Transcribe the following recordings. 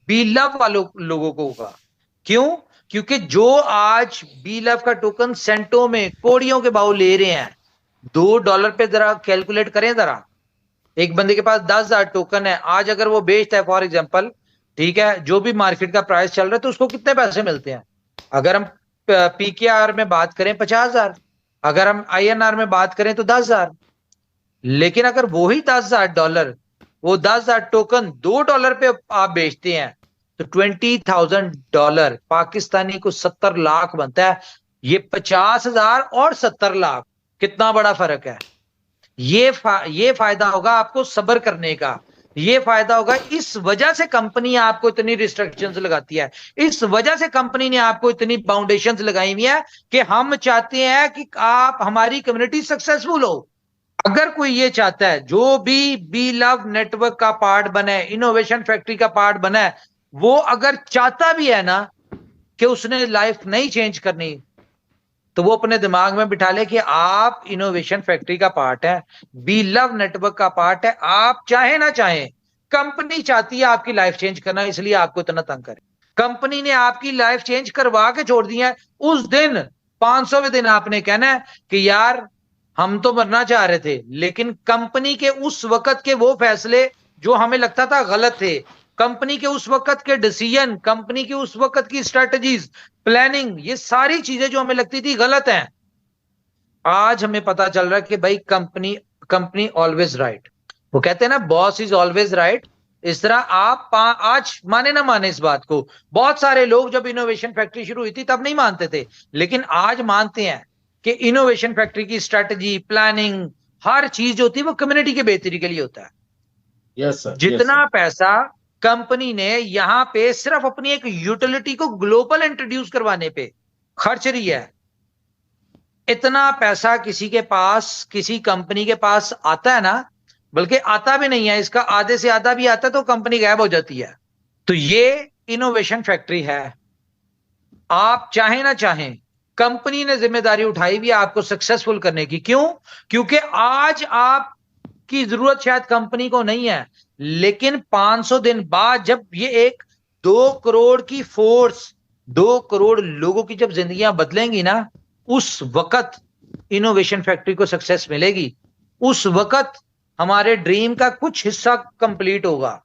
B love वालों लोगों को होगा। क्यों? क्योंकि जो आज बी लव का टोकन सेंटों में कोड़ियों के भाव ले रहे हैं, $2 पे जरा कैलकुलेट करें जरा। एक बंदे के पास 10,000 टोकन है, आज अगर वो बेचता है फॉर एग्जाम्पल, ठीक है, जो भी मार्केट का प्राइस चल रहा है, तो उसको कितने पैसे मिलते हैं? अगर हम पीकेआर में बात करें 50,000, अगर हम आईएनआर में बात करें तो 10,000। लेकिन अगर वही $10,000, वो 10,000 टोकन $2 पे आप बेचते हैं, तो $20,000 पाकिस्तानी को 70 लाख बनता है। ये 50,000 और 70 लाख, कितना बड़ा फर्क है। ये फायदा होगा आपको सब्र करने का। ये फायदा होगा, इस वजह से कंपनी आपको इतनी रिस्ट्रिक्शंस लगाती है, इस वजह से कंपनी ने आपको इतनी बाउंडेशंस लगाई हुई है कि हम चाहते हैं कि आप हमारी कम्युनिटी सक्सेसफुल हो। अगर कोई ये चाहता है, जो भी बी लव नेटवर्क का पार्ट बना है, इनोवेशन फैक्ट्री का पार्ट बना है, वो अगर चाहता भी है ना कि उसने लाइफ नहीं चेंज करनी, तो वो अपने दिमाग में बिठा ले कि आप इनोवेशन फैक्ट्री का पार्ट है, बी लव नेटवर्क का पार्ट है। आप चाहे ना चाहे, कंपनी चाहती है आपकी लाइफ चेंज करना, इसलिए आपको इतना तंग करे। कंपनी ने आपकी लाइफ चेंज करवा के छोड़ दी है। उस दिन 500वें दिन आपने कहना है कि यार हम तो मरना चाह रहे थे, लेकिन कंपनी के उस वक्त के वो फैसले जो हमें लगता था गलत थे, कंपनी के उस वक्त के डिसीजन, कंपनी की उस वक्त की स्ट्रेटजीज, प्लानिंग, ये सारी चीजें जो हमें लगती थी गलत हैं, आज हमें पता चल रहा है कि भाई कंपनी कंपनी ऑलवेज राइट। वो कहते हैं ना, बॉस इज ऑलवेज राइट। इस तरह आप आज माने ना माने इस बात को, बहुत सारे लोग जब इनोवेशन फैक्ट्री शुरू हुई थी तब नहीं मानते थे, लेकिन आज मानते हैं कि इनोवेशन फैक्ट्री की स्ट्रेटजी, प्लानिंग, हर चीज जो होती है वो कम्युनिटी के बेहतरी के लिए होता है। यस सर, यस जितना सर। पैसा कंपनी ने यहां पे सिर्फ अपनी एक यूटिलिटी को ग्लोबल इंट्रोड्यूस करवाने पे खर्च रही है, इतना पैसा किसी के पास, किसी कंपनी के पास आता है ना, बल्कि आता भी नहीं है, इसका आधे से आधा भी आता है तो कंपनी गायब हो जाती है। तो ये इनोवेशन फैक्ट्री है। आप चाहें ना चाहें, कंपनी ने जिम्मेदारी उठाई भी है आपको सक्सेसफुल करने की। क्यों? क्योंकि आज आपकी जरूरत शायद कंपनी को नहीं है, लेकिन 500 दिन बाद जब ये एक 2 करोड़ की फोर्स, 2 करोड़ लोगों की जब जिंदगियां बदलेंगी ना, उस वक्त इनोवेशन फैक्ट्री को सक्सेस मिलेगी। उस वक्त हमारे ड्रीम का कुछ हिस्सा कंप्लीट होगा।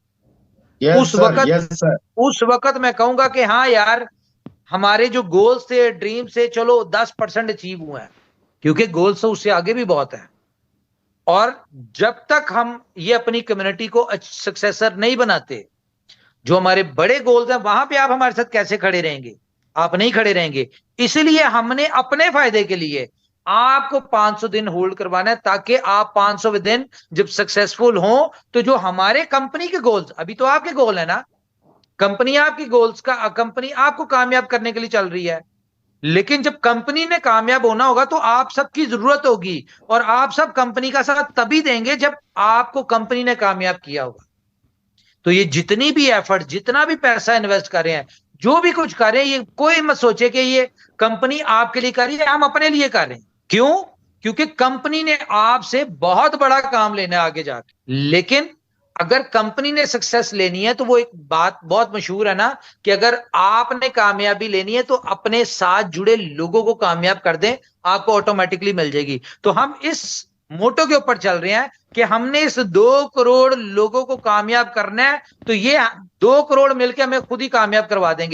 यस उस सर, वक्त यस सर। उस वक्त मैं कहूंगा कि हाँ यार, हमारे जो गोल्स थे, ड्रीम से चलो 10% अचीव हुए हैं, क्योंकि गोल्स तो उससे आगे भी बहुत है। और जब तक हम ये अपनी कम्युनिटी को सक्सेसर नहीं बनाते, जो हमारे बड़े गोल्स हैं, वहां पे आप हमारे साथ कैसे खड़े रहेंगे? आप नहीं खड़े रहेंगे। इसलिए हमने अपने फायदे के लिए आपको 500 दिन होल्ड करवाना है, ताकि आप 500वें दिन जब सक्सेसफुल हो, तो जो हमारे कंपनी के गोल्स, अभी तो आपके गोल है ना, कंपनी आपकी गोल्स का, कंपनी आपको कामयाब करने के लिए चल रही है, लेकिन जब कंपनी ने कामयाब होना होगा तो आप सबकी जरूरत होगी, और आप सब कंपनी का साथ तभी देंगे जब आपको कंपनी ने कामयाब किया होगा। तो ये जितनी भी एफर्ट, जितना भी पैसा इन्वेस्ट कर रहे हैं, जो भी कुछ कर रहे हैं, ये कोई मत सोचे कि ये कंपनी आपके लिए कर रही है, हम अपने लिए कर रहे हैं। क्यों? क्योंकि कंपनी ने आपसे बहुत बड़ा काम लेना है आगे जाके। लेकिन अगर कंपनी ने सक्सेस लेनी है, तो वो एक बात बहुत मशहूर है ना, कि अगर आपने कामयाबी लेनी है तो अपने साथ जुड़े लोगों को कामयाब कर दें, आपको ऑटोमेटिकली मिल जाएगी। तो हम इस मोटो के ऊपर चल रहे हैं कि हमने इस 2 करोड़ लोगों को कामयाब करना है, तो ये 2 करोड़ मिलकर हमें खुद ही कामयाब करवा देंगे।